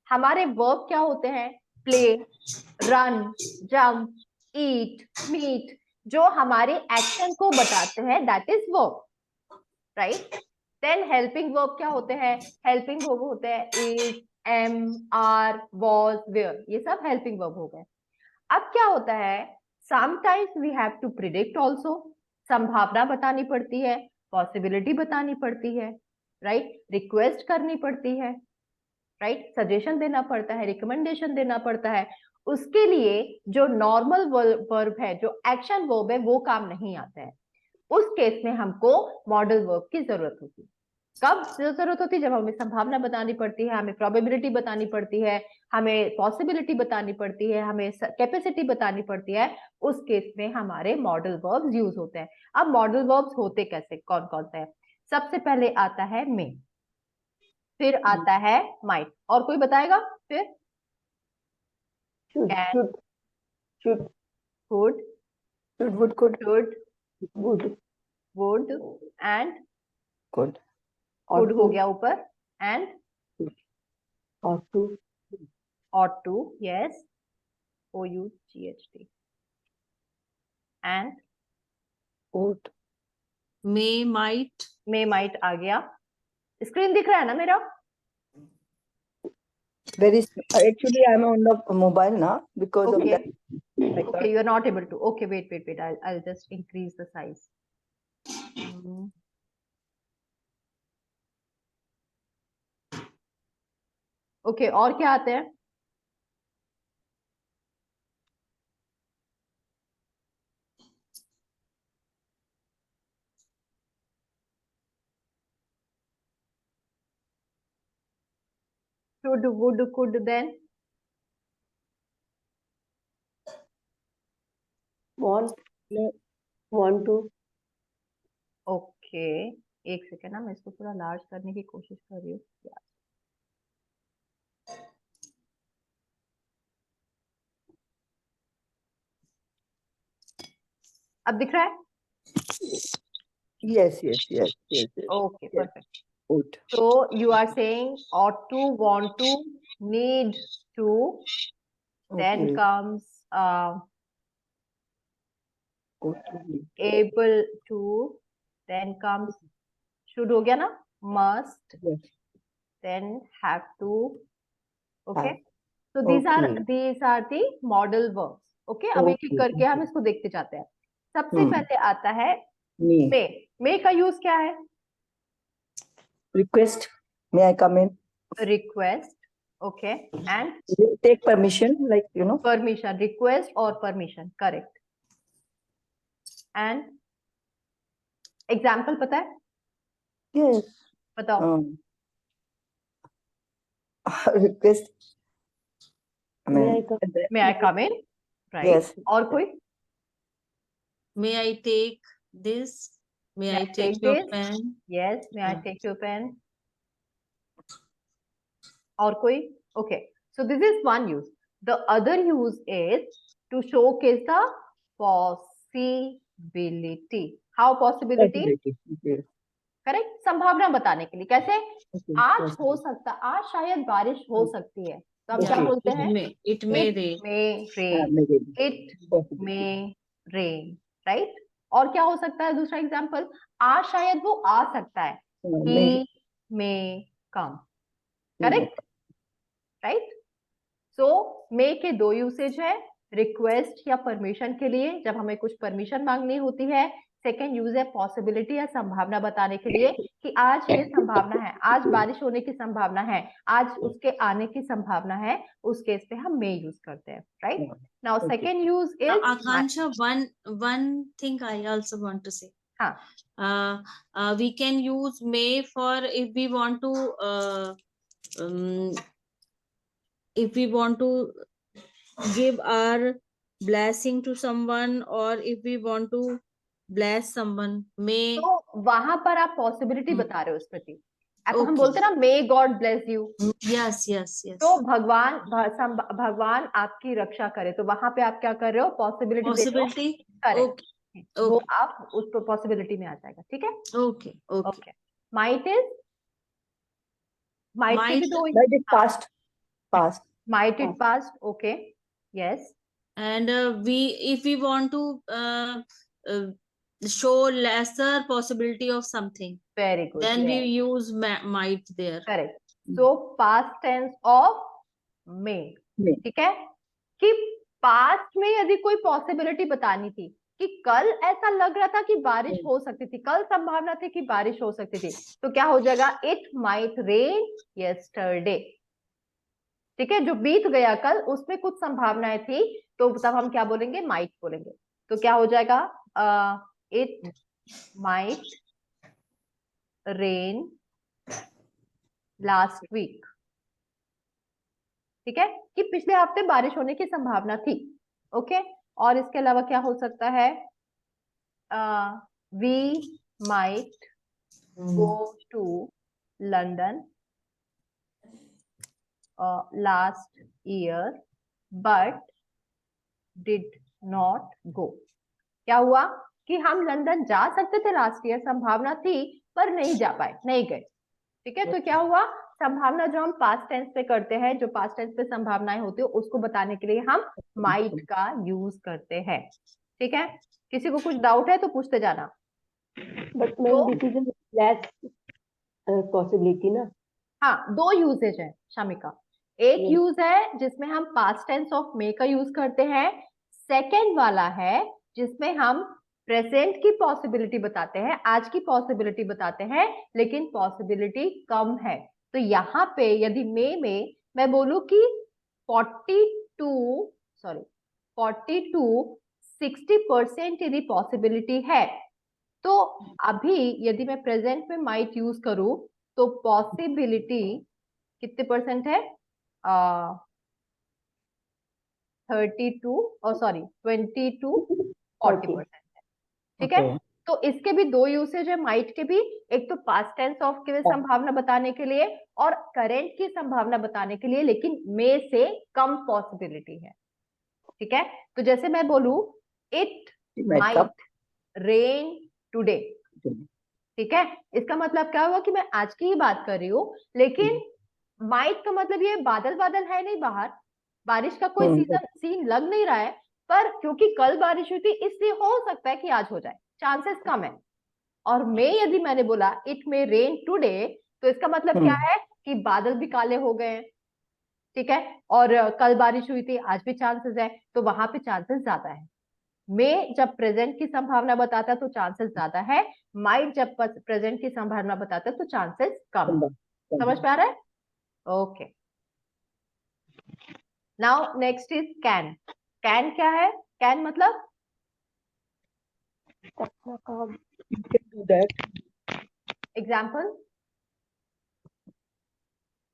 हमारे वर्ब क्या होते हैं? Play, run, jump, eat, meet, जो हमारे एक्शन को बताते हैं, that is verb, right. Then helping verb क्या होते हैं? हेल्पिंग वर्ब होते हैं is, am, are, was, were, ये सब हेल्पिंग वर्ब हो गए। अब क्या होता है, sometimes we have to predict also, संभावना बतानी पड़ती है, पॉसिबिलिटी बतानी पड़ती है, राइट, रिक्वेस्ट करनी पड़ती है, राइट, सजेशन देना पड़ता है, रिकमेंडेशन देना पड़ता है। उसके लिए जो नॉर्मल वर्ब है, जो एक्शन वर्ब है, वो काम नहीं आता है। उस केस में हमको मॉडल वर्ब की जरूरत होती है। कब जरूरत होती है? जब हमें संभावना बतानी पड़ती है, हमें प्रोबेबिलिटी बतानी पड़ती है, हमें पॉसिबिलिटी बतानी पड़ती है, हमें कैपेसिटी बतानी पड़ती है। उस केस में हमारे मॉडल वर्ब्स यूज होते हैं। अब मॉडल वर्ब्स होते कैसे, कौन कौन से हैं? सबसे पहले आता है मे, फिर आता है माइट, और कोई बताएगा? फिर should, can, should, should, could, would, could, should, would, would, and could, could ought हो to, गया ऊपर, and ought to, ought to, yes, OUGHT, and ought. may, might आ गया। स्क्रीन दिख रहा है ना मेरा? Very actually I'm on the mobile now because of Okay. that. Okay, you're not able to. Okay, wait. I'll just increase the size. Okay, और क्या आते हैं? Should, would, could, then Want, want to. Okay, एक second ना, मैं इसको थोड़ा large करने की कोशिश कर रही हूँ। अब दिख रहा है? Yes. Okay, Yes. perfect. Ought. So you are saying ought to, want to, need to, then Okay. comes Ought to be. able to, then comes should हो गया ना, must, Yes. then have to. Okay, Have. so these are the model verbs. Okay, अब एक एक करके हम इसको देखते जाते हैं। सबसे पहले आता है Me. मे का यूज क्या है? Request. May I come in? Request, okay, and Take permission, like permission, request और परमिशन, करेक्ट। एंड एग्जाम्पल पता है? Yes. बताओ। Request. May I come in? Right. Yes. और कोई? May I take this? May I take your pen? Yes, may I take your pen? और कोई? Okay, so this is one use. The other use is to showcase the possibility. How possibility? Correct. संभावना बताने के लिए। कैसे? आज हो सकता, आज शायद बारिश हो सकती है, तो हम क्या बोलते हैं? It may rain. It may rain, right? और क्या हो सकता है दूसरा एग्जाम्पल? आज शायद वो आ सकता है, he may come, correct, right? So may के दो यूसेज है, रिक्वेस्ट या परमिशन के लिए, जब हमें कुछ परमिशन मांगनी होती है। सेकेंड यूज है पॉसिबिलिटी या संभावना बताने के लिए कि आज ये संभावना है, आज बारिश होने की संभावना है, आज उसके आने की संभावना है। उस केस पे हम मे यूज करते हैं, right? Now second use is Akansha, one thing I also want to say. We can use may for if we want to give our blessing to someone, or if we want to bless someone. May, तो वहां पर आप possibility बता रहे हो उस प्रति। हम बोलते हैं ना, may God bless you. yes. तो भगवान आपकी रक्षा करे, तो वहां पे आप क्या कर रहे हो? पॉसिबिलिटी। करेक्ट, वो आप उस पॉसिबिलिटी में आ जाएगा, ठीक है? ओके। माइट इज, माइट के भी दो, past. past. might it passed, okay, yes. And if we want to uh, show lesser possibility of something, Very good, then we yes, use might there. correct. So past tense of may, May. ठीक है, कि past में यदि कोई possibility बतानी थी कि कल ऐसा लग रहा था कि बारिश हो सकती थी, कल संभावना थी कि बारिश हो सकती थी, तो क्या हो जाएगा, इट माइट रेन यस्टरडे, ठीक है, जो बीत गया कल उसमें कुछ संभावनाएं थी, तो तब हम क्या बोलेंगे, माइट बोलेंगे। तो क्या हो जाएगा, it might rain last week, ठीक है, कि पिछले हफ्ते बारिश होने की संभावना थी, ओके। और इसके अलावा क्या हो सकता है, we might go to London last year but did not go. क्या हुआ कि हम लंदन जा सकते थे लास्ट ईयर, संभावना थी, पर नहीं जा पाए, नहीं गए, ठीक है। तो क्या हुआ, संभावना जो हम पास्ट टेंस पे करते हैं, जो पास्ट टेंस पे संभावनाएं होती है, उसको बताने के लिए हम माइट का यूज करते हैं, ठीक है। किसी को कुछ डाउट है तो पूछते जाना। But तो ma'am, this is a less possibility ना? हाँ, दो यूजेज है शामिका, एक Yes. यूज है जिसमें हम पास्ट टेंस ऑफ मे का यूज करते हैं, सेकेंड वाला है जिसमें हम प्रेजेंट की पॉसिबिलिटी बताते हैं, आज की पॉसिबिलिटी बताते हैं, लेकिन पॉसिबिलिटी कम है। तो यहाँ पे यदि मे में मैं बोलूं कि 60% यदि पॉसिबिलिटी है, तो अभी यदि मैं प्रेजेंट में माइट यूज करूं तो पॉसिबिलिटी कितने परसेंट है, 22 है, ठीक है। तो इसके भी दो यूसेज है माइट के भी, एक तो पास्ट टेंस ऑफ के संभावना बताने के लिए और करेंट की संभावना बताने के लिए, लेकिन मे से कम पॉसिबिलिटी है, ठीक है। तो जैसे मैं बोलूं इट माइट रेन टुडे, ठीक है, इसका मतलब क्या हुआ कि मैं आज की ही बात कर रही हूँ, लेकिन माइट का मतलब ये बादल बादल है नहीं बाहर, बारिश का कोई सीन लग नहीं रहा है, पर क्योंकि कल बारिश हुई थी इसलिए हो सकता है कि आज हो जाए, चांसेस कम है। और मे यदि मैंने बोला इट मे रेन टुडे, तो इसका मतलब क्या है कि बादल भी काले हो गए हैं, ठीक है, और कल बारिश हुई थी, आज भी चांसेस है, तो वहां पे चांसेस ज्यादा है। मे जब प्रेजेंट की संभावना बताता है तो चांसेस ज्यादा है, माइट जब प्रेजेंट की संभावना बताता है तो चांसेस कम है। समझ पा रहा है, okay. Now next is can. Can क्या है, कैन मतलब You can do that. Example,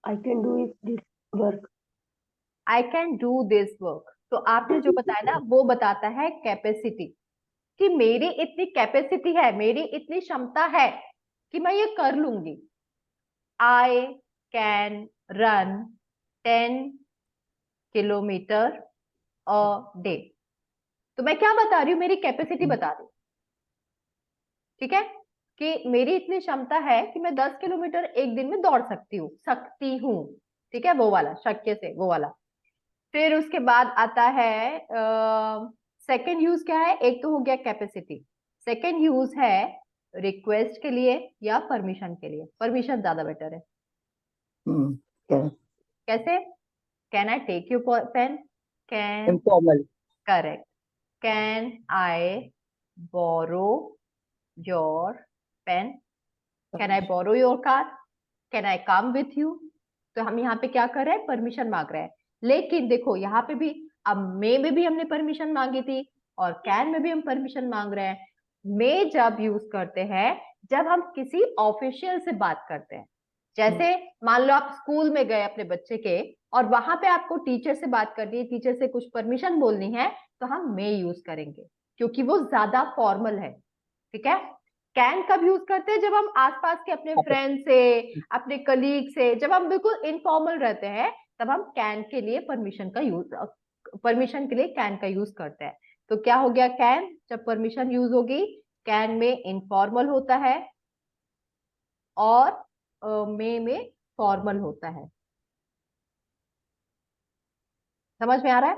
I can do this work. I can do this work. तो आपने जो बताया ना वो बताता है कैपेसिटी, कि मेरी इतनी कैपेसिटी है, मेरी इतनी क्षमता है कि मैं ये कर लूंगी। I can run 10 kilometre a day. तो मैं क्या बता रही हूँ, मेरी कैपेसिटी बता रही हूँ, ठीक है, कि मेरी इतनी क्षमता है कि मैं 10 किलोमीटर एक दिन में दौड़ सकती हूँ, ठीक है, वो वाला शक्य से वो वाला। फिर उसके बाद आता है सेकंड यूज क्या है, एक तो हो गया कैपेसिटी, सेकंड यूज है रिक्वेस्ट के लिए या परमिशन के लिए, परमिशन ज्यादा बेटर है। कैसे, can I take your pen, can, Informal. Correct, can I borrow your pen, can I borrow your car, can I come with you. तो हम यहाँ पे क्या कर रहे हैं, परमिशन मांग रहे हैं। लेकिन देखो यहाँ पे भी, अब मे में भी हमने परमिशन मांगी थी और कैन में भी हम परमिशन मांग रहे हैं। मे जब यूज करते हैं जब हम किसी ऑफिशियल से बात करते हैं, जैसे मान लो आप स्कूल में गए अपने बच्चे के और वहां पे आपको टीचर से बात करनी है, टीचर से कुछ परमिशन बोलनी है, तो हम मे यूज करेंगे क्योंकि वो ज्यादा फॉर्मल है, ठीक है। कैन कब यूज करते हैं, जब हम आसपास के अपने फ्रेंड से, अपने कलीग से, जब हम बिल्कुल इनफॉर्मल रहते हैं, तब हम कैन के लिए परमिशन के लिए कैन का यूज करते हैं। तो क्या हो गया, कैन जब परमिशन यूज होगी, कैन में इनफॉर्मल होता है और मे में फॉर्मल होता है। समझ में आ रहा है?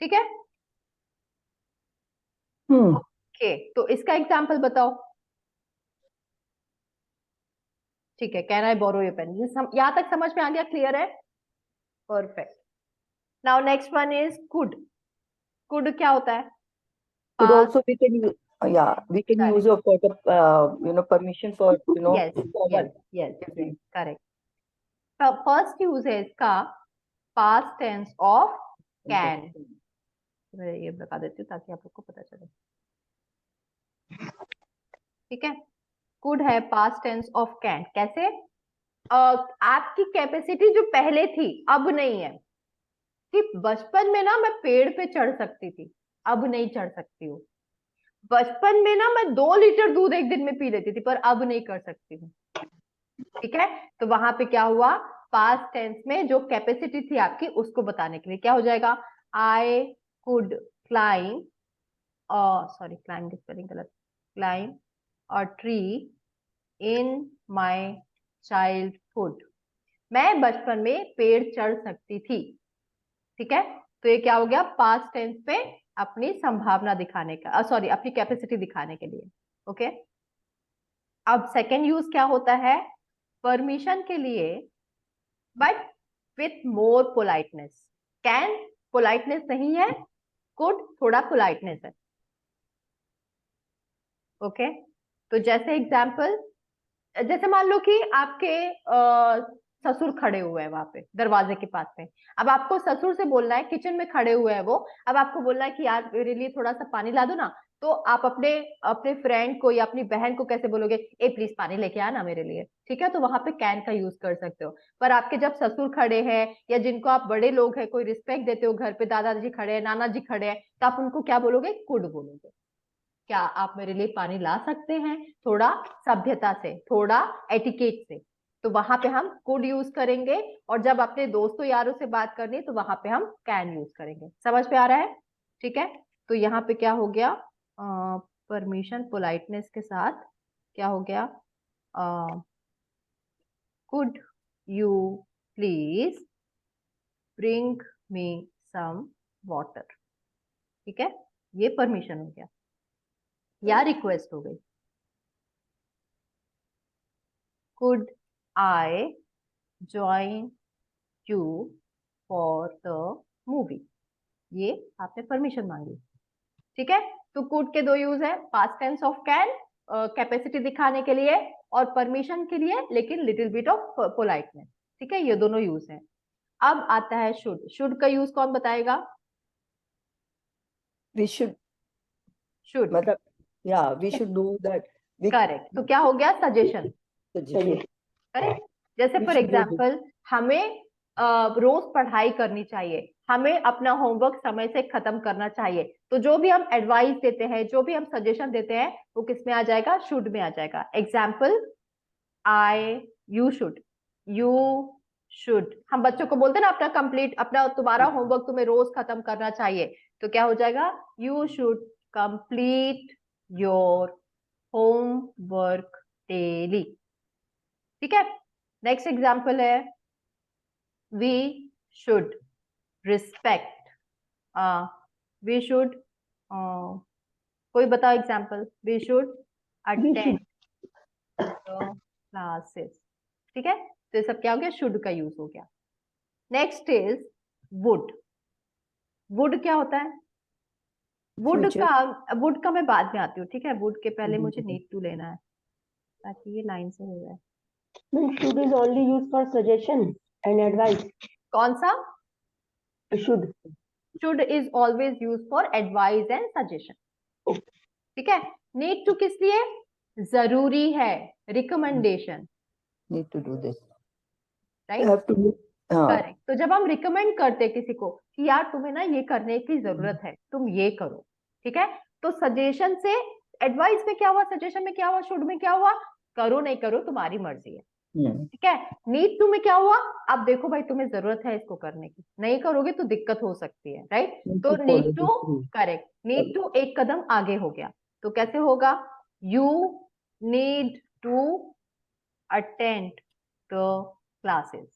ठीक है, Hmm. ओके, तो इसका एग्जाम्पल बताओ। ठीक है, कैन आई बोरो योर पेन, यहां तक समझ में आ गया? क्लियर है? Perfect. Now next one is could. Could क्या होता है? Could past. also we can use, yeah, we can use correct, of for the permission for yes yes formal. Yes, correct. First use है इसका past tense of can. मैं ये बता देती हूँ ताकि आप लोग को पता चले। ठीक है, कुड है पास्ट टेंस ऑफ कैन। कैसे? आपकी कैपेसिटी जो पहले थी अब नहीं है। कि बचपन में ना मैं पेड़ पे चढ़ सकती थी, अब नहीं चढ़ सकती हूँ। बचपन में ना मैं 2 लीटर दूध एक दिन में पी लेती थी, पर अब नहीं कर सकती हूँ। ठीक है, तो वहां पे क्या हुआ? पास्ट टेंस में जो कैपेसिटी थी आपकी उसको बताने के लिए क्या हो जाएगा? I could climb, sorry climb की स्पेलिंग गलत, climb a tree in my childhood. मैं बचपन में पेड़ चढ़ सकती थी। ठीक है, तो ये क्या हो गया? पास्ट टेंस पे अपनी संभावना दिखाने का, सॉरी अपनी कैपेसिटी दिखाने के लिए। ओके, अब सेकेंड यूज क्या होता है? परमिशन के लिए, but with more politeness. Can politeness नहीं है, कुड थोड़ा पोलाइटनेस है। ओके, तो जैसे एग्जाम्पल, जैसे मान लो कि आपके ससुर खड़े हुए हैं वहां पे दरवाजे के पास में। अब आपको ससुर से बोलना है, किचन में खड़े हुए हैं वो, अब आपको बोलना है कि यार मेरे लिए थोड़ा सा पानी ला दो ना। तो आप अपने अपने फ्रेंड को या अपनी बहन को कैसे बोलोगे? ए प्लीज पानी लेके आना मेरे लिए। ठीक है, तो वहां पे कैन का यूज कर सकते हो। पर आपके जब ससुर खड़े हैं या जिनको आप बड़े लोग हैं, कोई रिस्पेक्ट देते हो, घर पे दादाजी खड़े हैं, नाना जी खड़े हैं, तो आप उनको क्या बोलोगे? कुड बोलोगे। क्या आप मेरे लिए पानी ला सकते हैं? थोड़ा सभ्यता से, थोड़ा एटिकेट से। तो वहां पे हम कुड यूज करेंगे, और जब अपने दोस्तों यारों से बात करनी है तो वहां पे हम कैन यूज करेंगे। समझ में आ रहा है? ठीक है, तो यहाँ पे क्या हो गया? परमिशन पोलाइटनेस के साथ क्या हो गया? Could you please bring me some water. ठीक है, ये परमिशन हो गया या रिक्वेस्ट हो गई। Could I join you for the movie? ये आपने परमिशन मांगी। ठीक है, तो कुड के 2 यूज है, past tense of can capacity दिखाने के लिए, और परमिशन के लिए लेकिन लिटिल बिट ऑफ पोलाइटनेस। ठीक है, ये दोनों यूज है। अब आता है शुड। शुड का यूज कौन बताएगा? We should, शुड, मतलब, yeah, we should do that. We correct. तो क्या हो गया? सजेशन। suggest. करेक्ट, जैसे We for should do this. Example हमें रोज पढ़ाई करनी चाहिए, हमें अपना होमवर्क समय से खत्म करना चाहिए। तो जो भी हम एडवाइस देते हैं, जो भी हम सजेशन देते हैं, वो किस में आ जाएगा? शुड में आ जाएगा। Example, I, you should, you should. हम बच्चों को बोलते हैं ना अपना कंप्लीट, अपना तुम्हारा होमवर्क तुम्हें रोज खत्म करना चाहिए। तो क्या हो जाएगा? You should complete your homework daily. ठीक है, नेक्स्ट एग्जाम्पल है, we should respect, we should, कोई बताओ example. We should We should attend classes. ठीक है, तो ये सब क्या हो गया? शुड का यूज हो गया। Next is would. वुड क्या होता है? Future. वुड का मैं बाद में आती हूँ। ठीक है, वुड के पहले मुझे नीड टू लेना है ताकि ये लाइन से हो जाए। means should is only used for suggestion and advice. कौन सा? Should. Should is always use for advice and suggestion. ठीक है, नीड टू किस लिए? जरूरी है, recommendation. Need to do this. You right, have to do. Correct. तो जब हम रिकमेंड करते किसी को कि यार तुम्हें ना ये करने की जरूरत है, तुम ये करो। ठीक है, तो सजेशन से, एडवाइस में क्या हुआ, सजेशन में क्या हुआ, शुड में क्या हुआ? करो नहीं करो तुम्हारी मर्जी है। ठीक है, नीड टू में क्या हुआ? अब देखो भाई तुम्हें जरूरत है इसको करने की, नहीं करोगे तो दिक्कत हो सकती है। राइट, तो need to, correct, need to एक कदम आगे हो गया। तो कैसे होगा? You need to attend the classes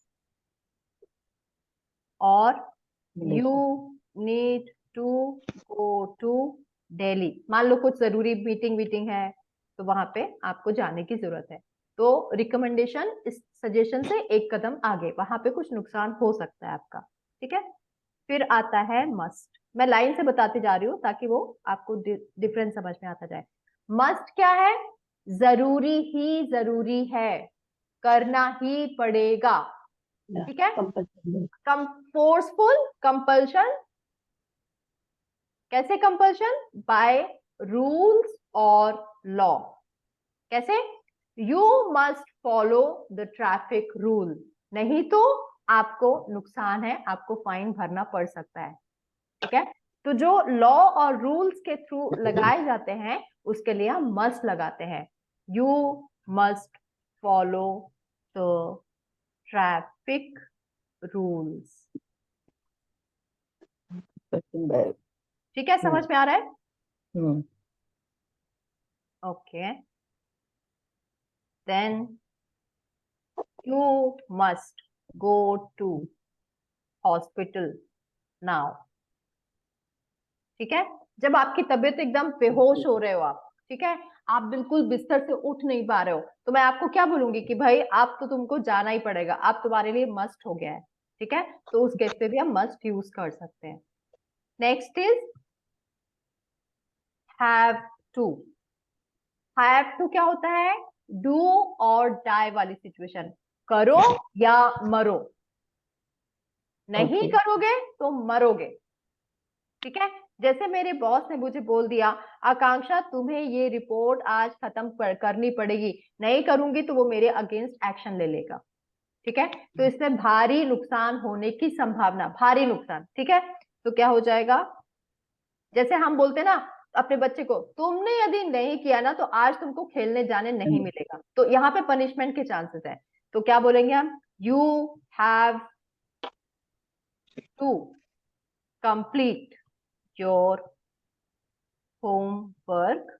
or you need to go to Delhi. मान लो कुछ जरूरी मीटिंग है तो वहां पे आपको जाने की जरूरत है, तो रिकमेंडेशन इस सजेशन से एक कदम आगे, वहां पे कुछ नुकसान हो सकता है आपका, ठीक है। फिर आता है मस्ट, मैं लाइन से बताती जा रही हूँ ताकि वो आपको डिफरेंस समझ में आता जाए। मस्ट क्या है? जरूरी है, करना ही पड़ेगा, ठीक है। Compulsory. फोर्सफुल, कंपल्शन, कैसे कंपल्शन? बाय रूल्स और लॉ। कैसे? You must follow the traffic rule, नहीं तो आपको नुकसान है, आपको फाइन भरना पड़ सकता है, ठीक है। तो जो लॉ और रूल्स के थ्रू लगाए जाते हैं उसके लिए हम मस्ट लगाते हैं। You must follow the traffic rules, ठीक है, समझ में आ रहा है? Okay, then you must go to hospital now, ठीक है। जब आपकी तबीयत एकदम बेहोश हो रहे हो आप, ठीक है, आप बिल्कुल बिस्तर से उठ नहीं पा रहे हो, तो मैं आपको क्या बोलूंगी कि भाई आप तो तुमको जाना ही पड़ेगा, आप तुम्हारे लिए मस्ट हो गया है, ठीक है। तो उस केस पे भी हम मस्ट यूज कर सकते हैं। Next is have to. Have to क्या होता है? डू और डाई वाली सिचुएशन, करो या मरो, नहीं करोगे तो मरोगे, ठीक है। जैसे मेरे बॉस ने मुझे बोल दिया आकांक्षा तुम्हें ये रिपोर्ट आज खत्म करनी पड़ेगी, नहीं करूंगी तो वो मेरे अगेंस्ट एक्शन ले लेगा, ठीक है। तो इसमें भारी नुकसान होने की संभावना, भारी नुकसान, ठीक है। तो क्या हो जाएगा? जैसे हम बोलते ना अपने बच्चे को, तुमने यदि नहीं किया ना तो आज तुमको खेलने जाने नहीं मिलेगा, तो यहाँ पे पनिशमेंट के चांसेस है। तो क्या बोलेंगे हम? You have to complete your homework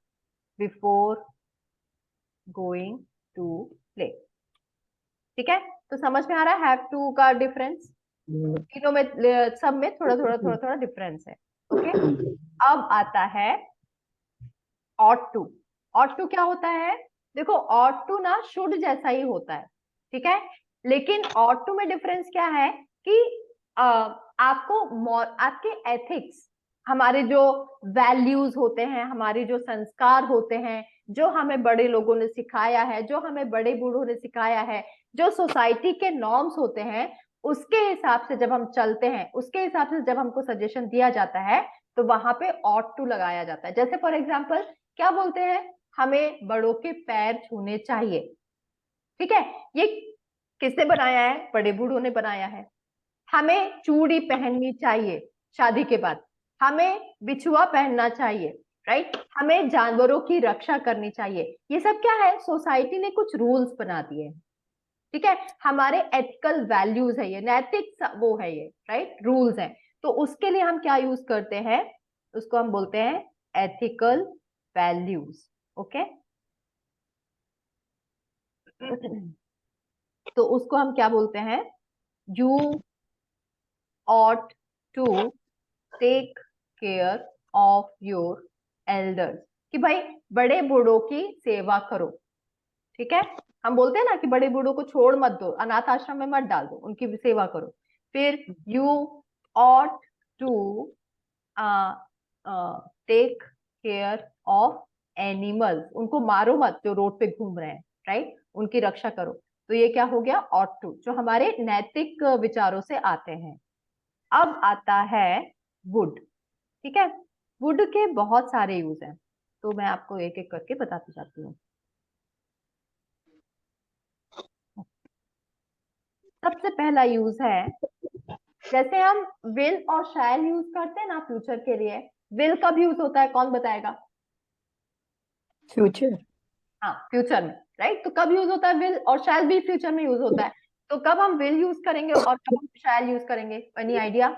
before going to play, ठीक है। तो समझ में आ रहा है हैव टू का डिफरेंस? तीनों में, सब में थोड़ा थोड़ा डिफरेंस है, ओके। अब आता है ऑट टू। ऑट टू क्या होता है? देखो ऑट टू ना शुड जैसा ही होता है, ठीक है, लेकिन ऑट टू में डिफरेंस क्या है कि आपको आपके एथिक्स, हमारे जो वैल्यूज होते हैं, हमारे जो संस्कार होते हैं, जो हमें बड़े लोगों ने सिखाया है, जो हमें बड़े बूढ़ों ने सिखाया है, जो सोसाइटी के नॉर्म्स होते हैं, उसके हिसाब से जब हम चलते हैं, उसके हिसाब से जब हमको सजेशन दिया जाता है तो वहां पे ऑट टू लगाया जाता है। जैसे फॉर एग्जाम्पल क्या बोलते हैं? हमें बड़ों के पैर छूने चाहिए, ठीक है। ये किसने बनाया है? बड़े बूढ़ों ने बनाया है। हमें चूड़ी पहननी चाहिए शादी के बाद, हमें बिछुआ पहनना चाहिए, राइट, हमें जानवरों की रक्षा करनी चाहिए। ये सब क्या है? सोसाइटी ने कुछ रूल्स बना दिए हैं, ठीक है, हमारे एथिकल वैल्यूज है ये, नैतिक वो है ये, राइट, रूल्स है। तो उसके लिए हम क्या यूज करते हैं? उसको हम बोलते हैं एथिकल वैल्यूज, ओके। तो उसको हम क्या बोलते हैं? You ought to take care of your elders, कि भाई बड़े बूढ़ों की सेवा करो, ठीक है। हम बोलते हैं ना कि बड़े बूढ़ों को छोड़ मत दो, अनाथ आश्रम में मत डाल दो, उनकी भी सेवा करो। फिर you ought to take care of animals, उनको मारो मत जो रोड पे घूम रहे हैं, राइट, उनकी रक्षा करो। तो ये क्या हो गया? ought to, जो हमारे नैतिक विचारों से आते हैं। अब आता है वुड, ठीक है। वुड के बहुत सारे यूज हैं, तो मैं आपको एक एक करके बताती जाती हूँ। सबसे पहला यूज है, जैसे हम विल और शैल यूज करते हैं ना फ्यूचर के लिए, विल कब यूज होता है? कौन बताएगा? फ्यूचर। हाँ, फ्यूचर में, राइट। तो कब यूज होता है विल? और शैल भी फ्यूचर में यूज होता है। तो कब हम विल यूज करेंगे और कब हम शैल यूज करेंगे? Any idea?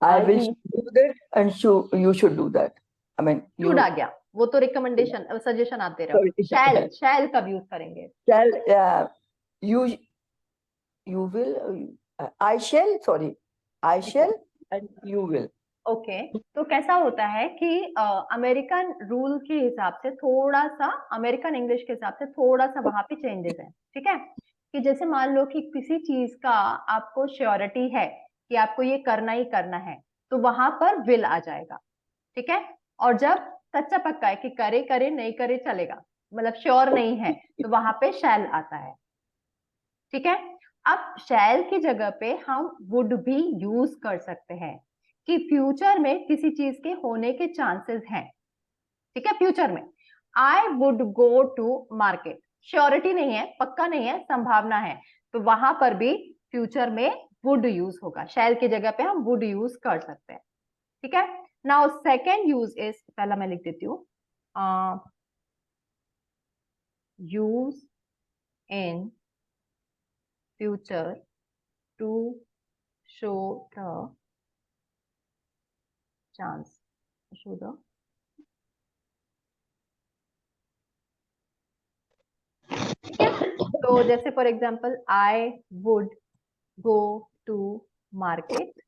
I will do that and you should do that. I mean, should आ गया, वो तो रिकमेंडेशन सजेशन आप दे रहे हो। शैल, शैल कब यूज करेंगे? shall, you you will, I shall, sorry, I shall and you will. Okay तो कैसा होता है कि अमेरिकन रूल के हिसाब से थोड़ा सा, अमेरिकन इंग्लिश के हिसाब से थोड़ा सा वहां पे चेंजेस है, ठीक है। कि जैसे मान लो कि किसी चीज का आपको श्योरिटी है कि आपको ये करना ही करना है, तो वहां पर विल आ जाएगा, ठीक है। और जब सच्चा पक्का है कि करे करे नहीं करे चलेगा, मतलब श्योर नहीं है, तो वहां पे शैल आता है, ठीक है। अब शैल की जगह पे हम वुड भी यूज कर सकते हैं कि फ्यूचर में किसी चीज के होने के चांसेस हैं, ठीक है। फ्यूचर में I would go to market, surety नहीं है, पक्का नहीं है, संभावना है, तो वहां पर भी फ्यूचर में वुड यूज होगा, शैल की जगह पे हम वुड यूज कर सकते हैं, ठीक है। नाउ सेकेंड यूज इज, पहला मैं लिख देती हूँ, use in future to show the chance, show the ठीक है। तो जैसे for example I would go to market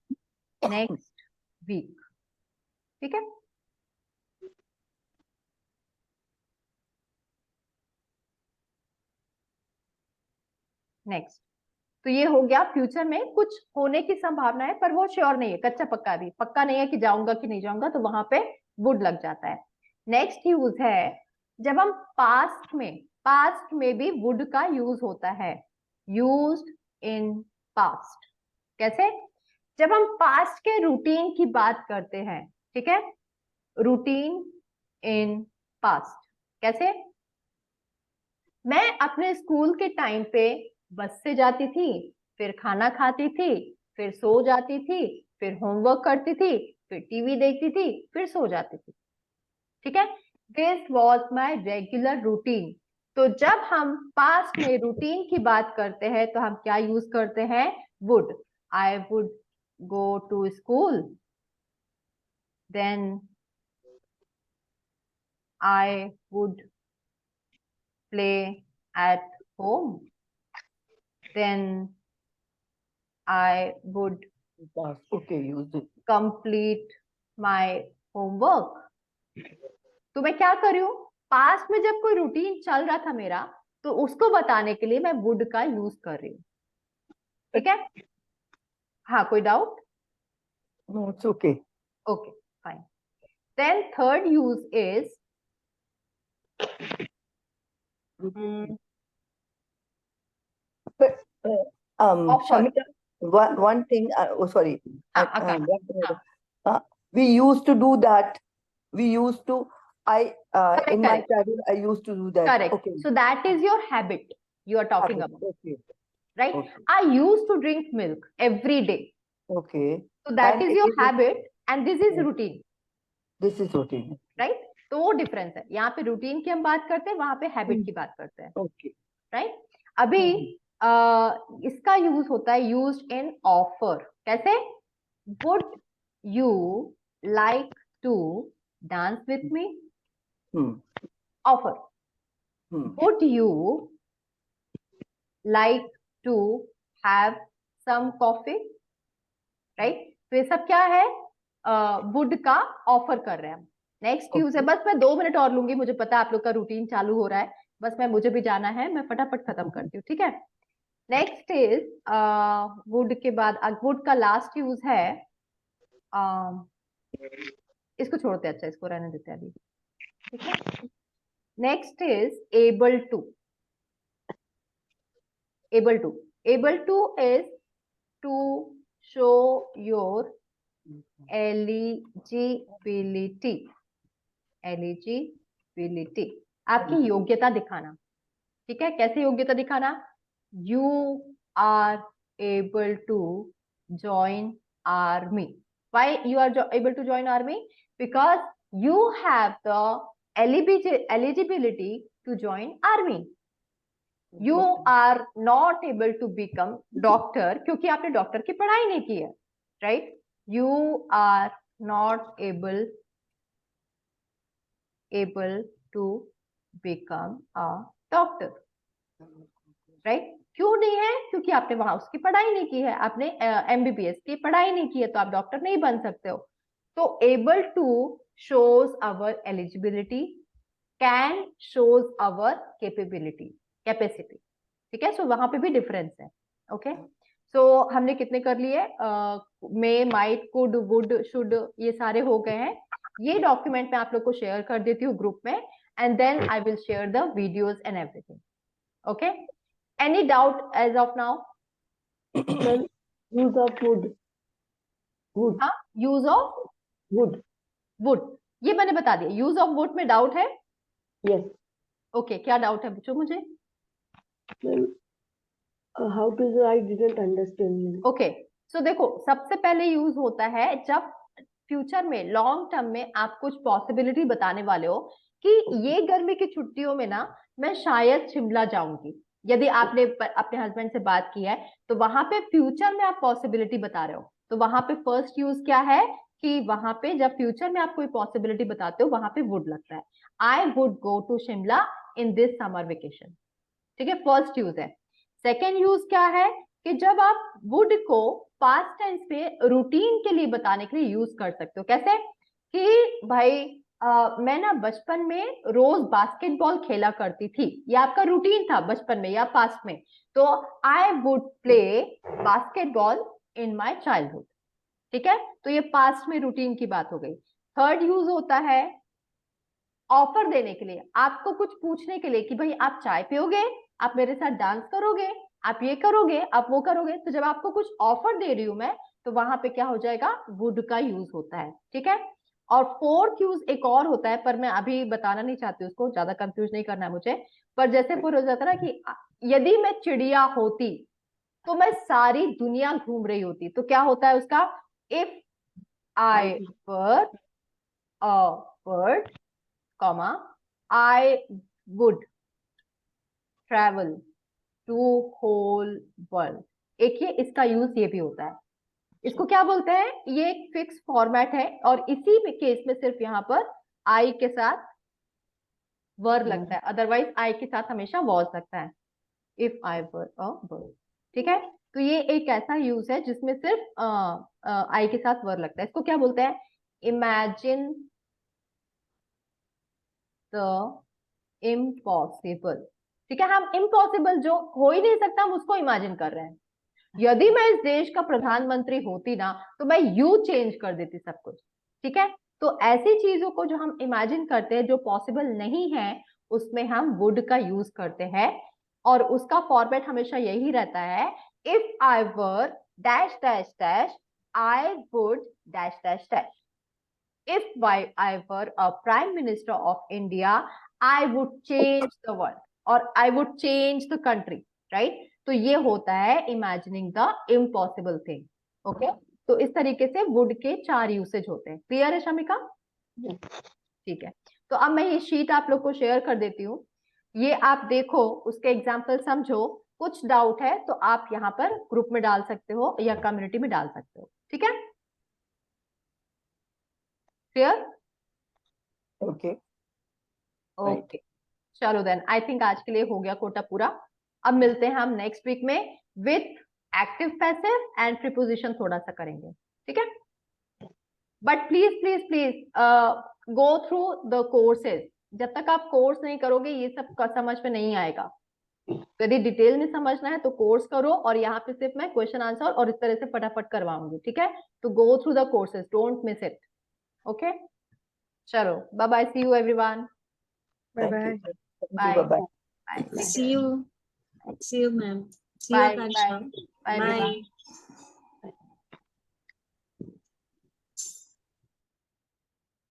next week, ठीक है। नेक्स्ट, तो ये हो गया फ्यूचर में कुछ होने की संभावना है पर वो श्योर नहीं है, कच्चा पक्का भी पक्का नहीं है कि जाऊंगा कि नहीं जाऊंगा, तो वहां पे वुड लग जाता है। नेक्स्ट यूज है जब हम पास्ट में भी वुड का यूज होता है, यूज्ड इन पास्ट। कैसे? जब हम पास्ट के रूटीन की बात करते हैं, ठीक है, रूटीन इन पास्ट। कैसे? मैं अपने स्कूल के टाइम पे बस से जाती थी, फिर खाना खाती थी, फिर सो जाती थी, फिर होमवर्क करती थी, फिर टीवी देखती थी, फिर सो जाती थी, ठीक है। This was my regular routine. तो जब हम पास्ट में रूटीन की बात करते हैं तो हम क्या यूज करते हैं? Would. I would go to school, then I would play at home, then I would Okay, use it. complete my homework. तो मैं क्या कर रही हूँ? पास्ट में जब कोई रूटीन चल रहा था मेरा, तो उसको बताने के लिए मैं वुड का यूज कर रही हूँ, ठीक है। हाँ, कोई doubt? No, it's okay. Okay fine. Then third use is But offer. Shamita, one thing. Oh, sorry. हाँ, We used to do that. We used to. Correct, In my correct. childhood, I used to do that. Correct. Okay. So that is your habit you are talking about, Okay. right? Okay. I used to drink milk every day. Okay. So that And is it your is- habit and this is routine, This is routine. right? तो वो difference है, यहाँ पे routine की हम बात करते हैं, वहां पे हैबिट की बात करते हैं, Okay. राइट? अभी इसका यूज होता है यूज्ड इन ऑफर। कैसे? Would you like to dance with me? Offer. Would you like to have some coffee? Right? तो ये सब क्या है? वुड का ऑफर कर रहे हैं हम। नेक्स्ट यूज है, बस मैं 2 मिनट और लूंगी, मुझे पता है आप लोग का रूटीन चालू हो रहा है, बस मुझे भी जाना है, मैं फटाफट खत्म करती हूँ, ठीक है। नेक्स्ट इज वुड के बाद वुड का लास्ट यूज है, इसको छोड़ते हैं, अच्छा इसको रहने देते हैं अभी, ठीक है। Next is able to. Able to is to show your eligibility, आपकी योग्यता दिखाना, ठीक है। कैसे योग्यता दिखाना? You are able to join army. Why you are able to join army? Because you have the eligibility to join army. You are not able to become doctor, क्योंकि आपने डॉक्टर की पढ़ाई नहीं की है, right? You are not able to become a doctor, right? क्यों नहीं है? क्योंकि आपने वहां उसकी पढ़ाई नहीं की है, आपने MBBS की पढ़ाई नहीं की है, तो आप डॉक्टर नहीं बन सकते हो। तो able to shows our eligibility, can shows our capacity, ठीक है। सो वहां पे भी डिफरेंस है। ओके, सो हमने कितने कर लिए? मे, माइट, कुड, वुड, शुड, ये सारे हो गए हैं। ये डॉक्यूमेंट मैं आप लोग को शेयर कर देती हूँ ग्रुप में, and then I will share the videos and everything. Okay, any doubt as of now? Ma'am, use of wood. Wood. हाँ, यूज ऑफ Wood. वुड, ये मैंने बता दिया। यूज ऑफ वुड में डाउट है? Yes. ओके, क्या doubt है पूछो मुझे। Ma'am, how to use? I didn't understand. Ma'am. Okay, so देखो, सबसे पहले यूज होता है जब फ्यूचर में, लॉन्ग टर्म में आप कुछ पॉसिबिलिटी बताने वाले हो कि ये गर्मी की छुट्टियों में ना मैं शायद शिमला जाऊंगी। यदि आपने अपने हस्बैंड से बात की है, तो वहां पे फ्यूचर में आप पॉसिबिलिटी बता रहे हो, तो वहां पे फर्स्ट यूज क्या है कि वहां पे जब फ्यूचर में आप कोई पॉसिबिलिटी बताते हो, वहां पे वुड लगता है। I would go to Shimla in this summer vacation, ठीक है, फर्स्ट यूज है। सेकेंड यूज क्या है कि जब आप वुड को पास्ट टेंस पे रूटीन के लिए बताने के लिए यूज कर सकते हो। कैसे? कि भाई मैं ना बचपन में रोज बास्केटबॉल खेला करती थी, ये आपका रूटीन था बचपन में या पास्ट में, तो I would play basketball in my childhood, ठीक है। तो ये पास्ट में रूटीन की बात हो गई। थर्ड यूज होता है ऑफर देने के लिए, आपको कुछ पूछने के लिए कि भाई आप चाय पियोगे, आप मेरे साथ डांस करोगे, आप ये करोगे, आप वो करोगे। तो जब आपको कुछ ऑफर दे रही हूं मैं, तो वहां पे क्या हो जाएगा? वुड का यूज होता है, ठीक है। और फोर्थ यूज एक और होता है, पर मैं अभी बताना नहीं चाहती, उसको ज्यादा कंफ्यूज नहीं करना है मुझे। पर जैसे पूरा हो जाता ना कि यदि मैं चिड़िया होती तो मैं सारी दुनिया घूम रही होती, तो क्या होता है उसका? If I were a bird, comma, I would travel to whole world। एक ये इसका यूज ये भी होता है। इसको क्या बोलते हैं? ये एक फिक्स फॉर्मेट है, और इसी में केस में सिर्फ यहाँ पर आई के साथ वर लगता है, अदरवाइज आई के साथ हमेशा वॉज लगता है। If I were a bird, ठीक है। तो ये एक ऐसा यूज है जिसमें सिर्फ आई के साथ वर लगता है। इसको क्या बोलते हैं? इमेजिन द इम्पॉसिबल, ठीक है। हम इम्पॉसिबल जो हो ही नहीं सकता, हम उसको इमेजिन कर रहे हैं। यदि मैं इस देश का प्रधानमंत्री होती ना, तो मैं यू चेंज कर देती सब कुछ, ठीक है। तो ऐसी चीजों को जो हम इमेजिन करते हैं, जो पॉसिबल नहीं है, उसमें हम वुड का यूज करते हैं, और उसका फॉर्मेट हमेशा यही रहता है, if I were dash dash dash, I would dash dash dash. If I were a prime minister of India, I would change the world, or I would change the country, right? तो ये होता है imagining the impossible thing, okay? तो इस तरीके से would के 4 usage होते हैं। क्लियर है शमिका? ठीक है, तो अब मैं ये शीट आप लोग को शेयर कर देती हूँ, ये आप देखो, उसके एग्जाम्पल समझो। कुछ डाउट है तो आप यहाँ पर ग्रुप में डाल सकते हो या कम्युनिटी में डाल सकते हो, ठीक है। क्लियर? Okay. ओके, चलो देन, आई थिंक आज के लिए हो गया कोटा पूरा। अब मिलते हैं हम नेक्स्ट वीक में with active passive and preposition थोड़ा सा करेंगे, ठीक है। But please please please go through the courses. जब तक आप कोर्स नहीं करोगे, ये सब समझ में नहीं आएगा। यदि डिटेल में समझना है तो कोर्स करो, और यहाँ पे सिर्फ मैं क्वेश्चन आंसर और इस तरह से फटाफट करवाऊंगी, ठीक है। तो go through the courses, don't miss it, okay. चलो, bye bye, see you everyone. Thank Bye-bye. you. Thank you. Bye. Bye-bye. Bye. Take See care. you. See you, ma'am. See you, Bye. Akansha. Bye. Bye. Riva. Bye.